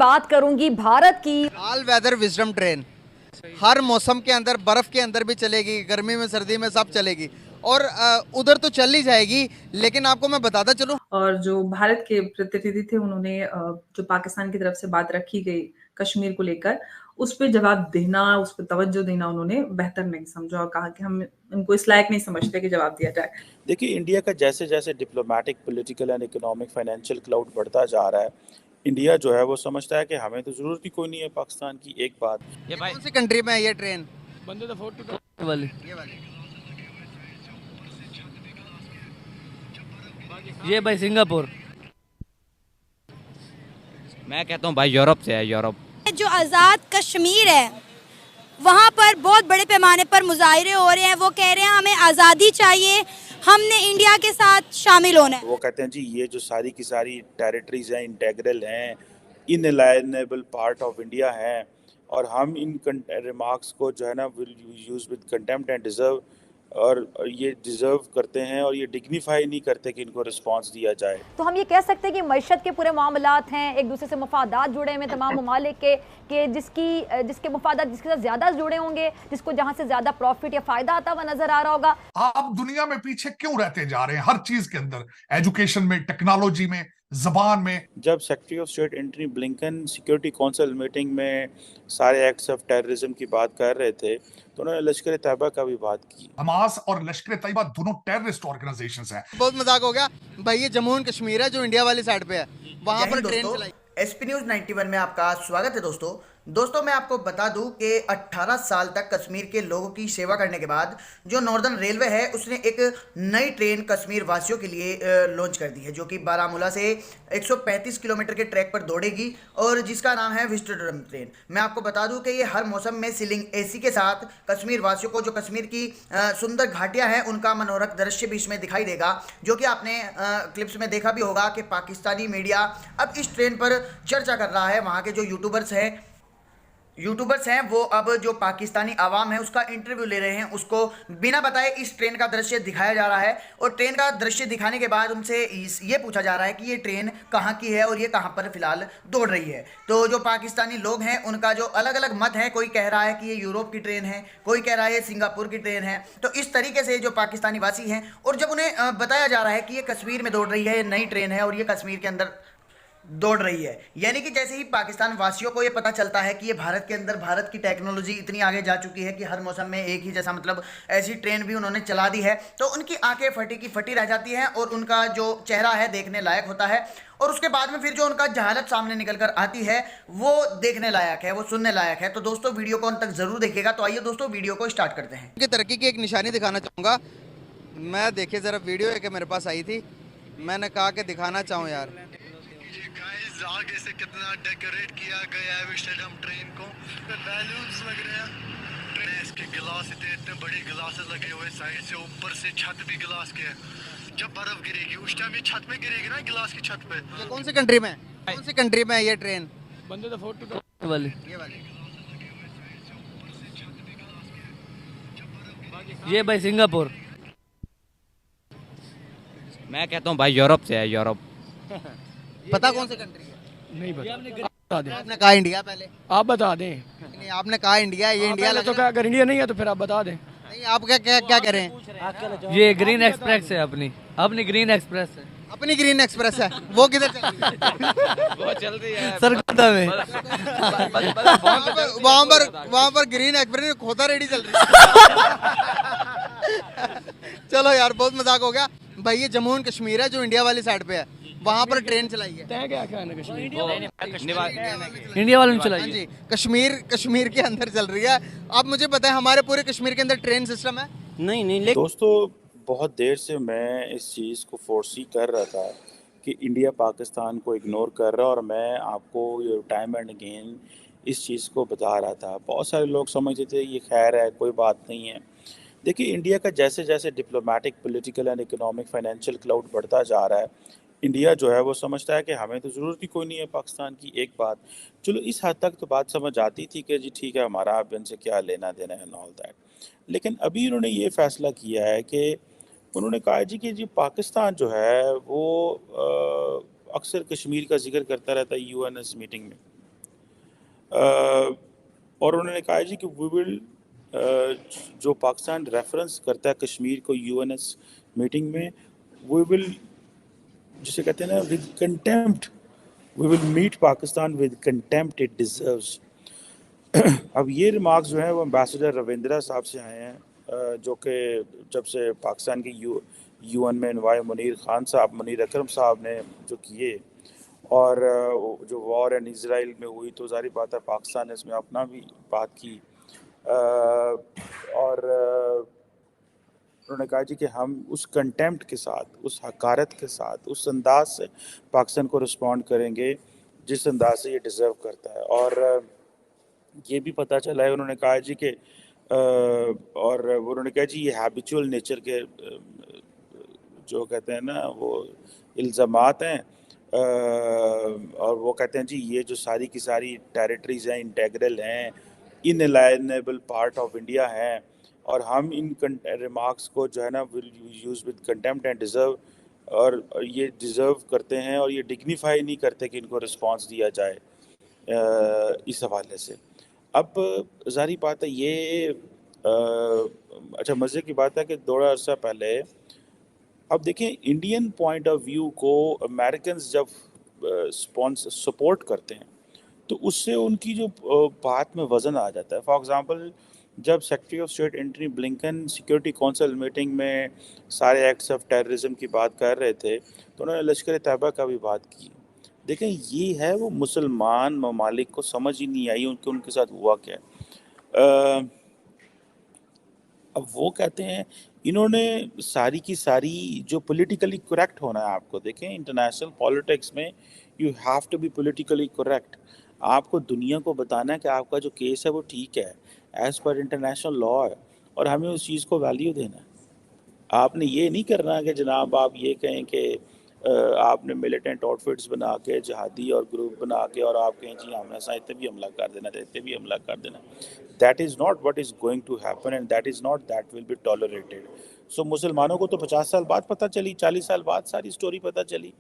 बात करूंगी भारत की। ऑल वेदर विजडम ट्रेन हर मौसम के अंदर, बर्फ के अंदर भी चलेगी, गर्मी में सर्दी में सब चलेगी और उधर तो चल ही जाएगी। लेकिन आपको मैं बताता चलूं, और जो भारत के प्रतिनिधि थे उन्होंने जो पाकिस्तान की तरफ से बात रखी गई कश्मीर को लेकर, उस पर जवाब देना, उस पर तवज्जो देना उन्होंने बेहतर नहीं समझा और कहा कि हम इनको इस लायक नहीं समझते कि जवाब दिया जाए। देखिए, इंडिया का जैसे जैसे diplomatic, political and economic, financial cloud बढ़ता जा रहा है, इंडिया जो है वो समझता है कि हमें तो ज़रूरत ही कोई नहीं है पाकिस्तान की। एक बात, ये कौन सी कंट्री में है ये ट्रेन? बंदे तो 42 वाली ये वाली। ये भाई सिंगापुर। मैं कहता हूँ भाई यूरोप से है, यूरोप। जो आज़ाद कश्मीर है वहाँ पर बहुत बड़े पैमाने पर मुजाहरे हो रहे हैं। वो कह रहे हैं हमें आज़ादी चाहिए, हमने इंडिया के साथ शामिल होना है। वो कहते हैं जी ये जो सारी की सारी टेरिटरीज हैं, इंटेग्रल हैं, इनअलाइनेबल पार्ट ऑफ इंडिया हैं, और हम इन रिमार्क्स को जो है ना will use with contempt and deserve, और ये डिज़र्व करते हैं और ये डिग्निफाई नहीं करते कि इनको रिस्पांस दिया जाए। तो हम ये कह सकते हैं कि मईशत के पूरे मामलात हैं, एक दूसरे से मफादात जुड़े हुए तमाम ममालिक के जिसके मफादात जिसके साथ ज़्यादा जुड़े होंगे, जिसको जहाँ से ज़्यादा प्रॉफिट या फ़ायदा आता हुआ नजर आ रहा होगा। आप दुनिया में पीछे क्यों रहते जा रहे हैं? हर चीज के अंदर, एजुकेशन में, टेक्नोलॉजी में, जबान में। जब secretary of state Antony Blinken security council meeting में सारे एक्ट्स ऑफ टेररिज्म की बात कर रहे थे, तो उन्होंने लश्कर तैयबा का भी बात की। हमास और लश्कर तैयबा दोनों टेररिस्ट ऑर्गेनाइजेशंस हैं। बहुत मजाक हो गया भाई। ये जम्मू एंड कश्मीर है जो इंडिया वाली साइड पे है, वहां पर ट्रेन चलाई। एसपी न्यूज 91 में आपका स्वागत है दोस्तों मैं आपको बता दूं कि 18 साल तक कश्मीर के लोगों की सेवा करने के बाद जो नॉर्दर्न रेलवे है उसने एक नई ट्रेन कश्मीर वासियों के लिए लॉन्च कर दी है, जो कि बारामूला से 135 किलोमीटर के ट्रैक पर दौड़ेगी और जिसका नाम है विस्टरडम ट्रेन। मैं आपको बता दूं कि ये हर मौसम में सीलिंग एसी के साथ कश्मीर वासियों को, जो कश्मीर की सुंदर घाटियाँ हैं, उनका मनोरक दृश्य भी इसमें दिखाई देगा, जो कि आपने क्लिप्स में देखा भी होगा कि पाकिस्तानी मीडिया अब इस ट्रेन पर चर्चा कर रहा है। वहाँ के जो यूट्यूबर्स हैं वो अब जो पाकिस्तानी आवाम है उसका इंटरव्यू ले रहे हैं, उसको बिना बताए इस ट्रेन का दृश्य दिखाया जा रहा है और ट्रेन का दृश्य दिखाने के बाद उनसे ये पूछा जा रहा है कि ये ट्रेन कहाँ की है और ये कहाँ पर फिलहाल दौड़ रही है। तो जो पाकिस्तानी लोग हैं उनका जो अलग अलग मत है, कोई कह रहा है कि ये यूरोप की ट्रेन है, कोई कह रहा है ये सिंगापुर की ट्रेन है। तो इस तरीके से जो पाकिस्तानी वासी हैं, और जब उन्हें बताया जा रहा है कि ये कश्मीर में दौड़ रही है, ये नई ट्रेन है और ये कश्मीर के अंदर दौड़ रही है, यानी कि जैसे ही पाकिस्तान वासियों को ये पता चलता है कि ये भारत के अंदर, भारत की टेक्नोलॉजी इतनी आगे जा चुकी है कि हर मौसम में एक ही जैसा, मतलब ऐसी ट्रेन भी उन्होंने चला दी है, तो उनकी आंखें फटी की फटी रह जाती हैं और उनका जो चेहरा है देखने लायक होता है। और उसके बाद में फिर जो उनका जहालत सामने निकल कर आती है वो देखने लायक है, वो सुनने लायक है। तो दोस्तों वीडियो को अंत तक जरूर देखिएगा। तो आइए दोस्तों वीडियो को स्टार्ट करते हैं। उनकी तरक्की की एक निशानी दिखाना चाहूँगा मैं। देखिए ज़रा वीडियो है कि मेरे पास आई थी, मैंने कहा कि दिखाना चाहूँ यार। आगे से कितना डेकोरेट किया गया है विस्टरडम ट्रेन को, बैलून्स लग रहे हैं। ट्रेन इसके गिलास इतने बड़े गिलास लगे हुए साइड से, ऊपर से छत भी गिलास के है। जब बर्फ गिरेगी उस टाइम ये छत पे गिरेगी ना, गिलास की छत पे। ये कौन सी कंट्री में, कौन सी कंट्री में है ये ट्रेन? बंदे तो 42 वाली ये वाली। ये भाई सिंगापुर। मैं कहता हूँ भाई यूरोप से है, यूरोप। पता कौन सी कंट्री है? नहीं बता दें। आपने कहा इंडिया पहले। आप बता दें। नहीं, आपने कहा इंडिया, ये इंडिया लग तो क्या, अगर इंडिया नहीं है तो फिर आप बता दें। नहीं, आप क्या क्या क्या कह रहे हैं? ये ग्रीन एक्सप्रेस है, अपनी ग्रीन एक्सप्रेस है। अपनी ग्रीन एक्सप्रेस है, वो किधर चल रही है? वो चल रही है सरगोदा में। वहाँ पर ग्रीन एक्सप्रेस में खोता रेडी चल रही है। चलो यार बहुत मजाक हो गया भाई। ये जम्मू एंड कश्मीर है जो इंडिया वाली साइड पे है, वहाँ पर ट्रेन चलाई है। इंडिया वालों ने चलाई है। जी, कश्मीर के अंदर चल रही है। आप मुझे बताएं हमारे पूरे कश्मीर के अंदर ट्रेन सिस्टम है? नहीं। दोस्तों, बहुत देर से मैं इस चीज़ को फोर्सी कर रहा था कि इंडिया पाकिस्तान को इग्नोर कर रहा है, और मैं आपको ये टाइम एंड अगेन इस चीज़ को बता रहा था। बहुत सारे लोग समझते थे ये खैर है, कोई बात नहीं है। देखिए, इंडिया का जैसे जैसे diplomatic, political and economic, financial cloud बढ़ता जा रहा है, इंडिया जो है वो समझता है कि हमें तो ज़रूरत ही कोई नहीं है पाकिस्तान की। एक बात, चलो इस हद तक तो बात समझ आती थी कि जी ठीक है, हमारा आप इनसे क्या लेना देना है, ऑल दैट। लेकिन अभी उन्होंने ये फैसला किया है कि उन्होंने कहा जी कि जी पाकिस्तान जो है वो अक्सर कश्मीर का जिक्र करता रहता है यूएनएस मीटिंग में, और उन्होंने कहा जी कि वी विल, जो पाकिस्तान रेफरेंस करता है कश्मीर को यूएनएस मीटिंग में, वी विल, जिसे कहते हैं ना, with contempt, we will meet Pakistan with contempt it deserves. अब ये रिमार्क्स जो हैं वो एम्बेसडर रविंद्रा साहब से आए हैं, जो कि जब से पाकिस्तान के यूएन में इनवाई मुनीर अकरम साहब ने जो किए, और जो वॉर एंड इजराइल में हुई, तो जारी बात है पाकिस्तान ने इसमें अपना भी बात की, और उन्होंने कहा जी कि हम उस कंटेम्प्ट के साथ, उस हकारत के साथ, उस अंदाज से पाकिस्तान को रिस्पॉन्ड करेंगे जिस अंदाज से ये डिज़र्व करता है। और ये भी पता चला है, उन्होंने कहा जी कि और उन्होंने कहा जी ये हैबिचुअल नेचर के जो कहते हैं ना वो इल्ज़ामात हैं, और वो कहते हैं जी ये जो सारी की सारी टेरिटरीज़ हैं इंटेग्रल हैं, इनअलाइनेबल पार्ट ऑफ इंडिया हैं, और हम इन रिमार्क्स को जो है ना will use with contempt and deserve, और ये डिज़र्व करते हैं और ये डिग्निफाई नहीं करते कि इनको रिस्पांस दिया जाए इस हवाले से। अब ज़ाहिर बात है ये अच्छा मज़े की बात है कि थोड़ा अर्सा पहले, अब देखें इंडियन पॉइंट ऑफ व्यू को अमेरिकन्स जब सपोर्ट करते हैं तो उससे उनकी जो बात में वज़न आ जाता है। फॉर एग्ज़ाम्पल, जब secretary of state Antony Blinken security council meeting में सारे एक्ट्स ऑफ टेररिज्म की बात कर रहे थे, तो उन्होंने लश्कर तैयबा का भी बात की। देखें ये है वो मुसलमान ममालिक को समझ ही नहीं आई उनके साथ हुआ क्या है। अब वो कहते हैं इन्होंने सारी की सारी जो पॉलिटिकली करेक्ट होना है, आपको देखें इंटरनेशनल पॉलिटिक्स में you have to be politically correct. आपको दुनिया को बताना है कि आपका जो केस है वो ठीक है, एज़ पर इंटरनेशनल लॉ है, और हमें उस चीज़ को वैल्यू देना है। आपने ये नहीं करना कि जनाब आप ये कहें कि आपने मिलिटेंट आउटफिट्स बना के जिहादी और ग्रुप बना के और आप कहें जी हमने साथ भी हमला कर देना, इतने भी हमला कर देना। That is not what is going to happen and that is not that will be tolerated. So मुसलमानों को तो 50 साल बाद पता चली, 40 साल बाद सारी स्टोरी पता चली।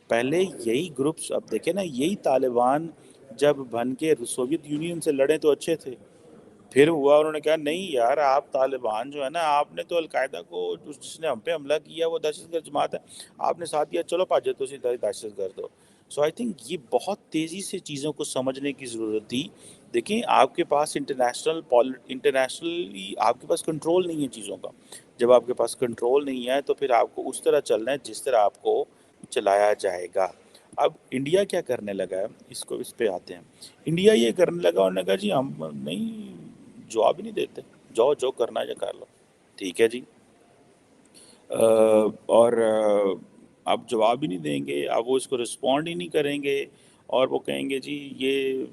पहले यही ग्रुप्स, अब देखें ना, यही तालिबान जब बन के सोवियत यूनियन से लड़े तो अच्छे थे, फिर हुआ उन्होंने कहा नहीं यार आप तालिबान जो है ना, आपने तो अलकायदा को, जिसने हम पे हमला किया वो दहशतगर्द जमात है, आपने साथ दिया, चलो भाजो तो दहशतगर्द हो। सो आई थिंक ये बहुत तेज़ी से चीज़ों को समझने की ज़रूरत थी। देखिए आपके पास इंटरनेशनली आपके पास कंट्रोल नहीं है चीज़ों का। जब आपके पास कंट्रोल नहीं है तो फिर आपको उस तरह चलना है जिस तरह आपको चलाया जाएगा। अब इंडिया क्या करने लगा है, इसको इस पे आते हैं। इंडिया ये करने लगा, उन्होंने कहा जी हम नहीं, जवाब ही नहीं देते, जाओ जो करना है कर लो, ठीक है जी। और आप जवाब ही नहीं देंगे, अब वो इसको रिस्पॉन्ड ही नहीं करेंगे, और वो कहेंगे जी ये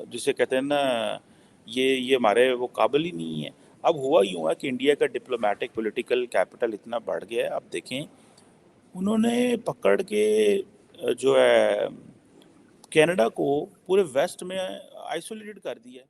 जिसे कहते हैं ना ये हमारे वो काबिल ही नहीं है। अब हुआ यूँ है कि इंडिया का डिप्लोमेटिक पॉलिटिकल कैपिटल इतना बढ़ गया है। अब देखें उन्होंने पकड़ के जो है कनाडा को पूरे वेस्ट में आइसोलेटेड कर दिया है।